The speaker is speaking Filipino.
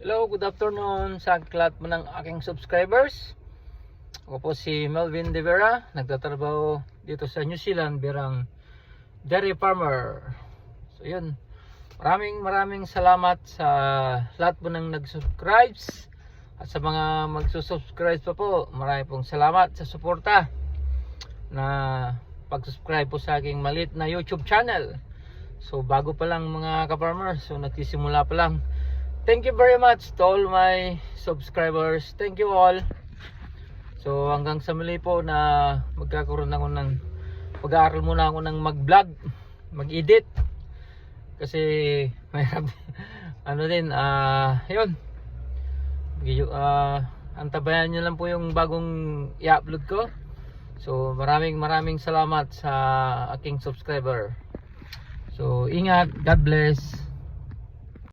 Hello, good afternoon sa lahat mo ng aking subscribers. Ako po si Melvin De Vera, nagtatrabaho dito sa New Zealand bilang dairy farmer. So yun, maraming salamat sa lahat po ng nag-subscribes. At sa mga magsusubscribe pa po, marami pong salamat sa suporta na pag-subscribe po sa aking maliit na YouTube channel. So bago pa lang mga ka-farmers, so nagsisimula pa lang. Thank you very much to all my subscribers. Thank you all. So hanggang sa muli po na magkakaroon ako ng pag-aaral muna ako ng mag-vlog, mag-edit. Kasi mahirap yun. Antabayan nyo lang po yung bagong i-upload ko. So maraming salamat sa aking subscriber. So ingat, God bless.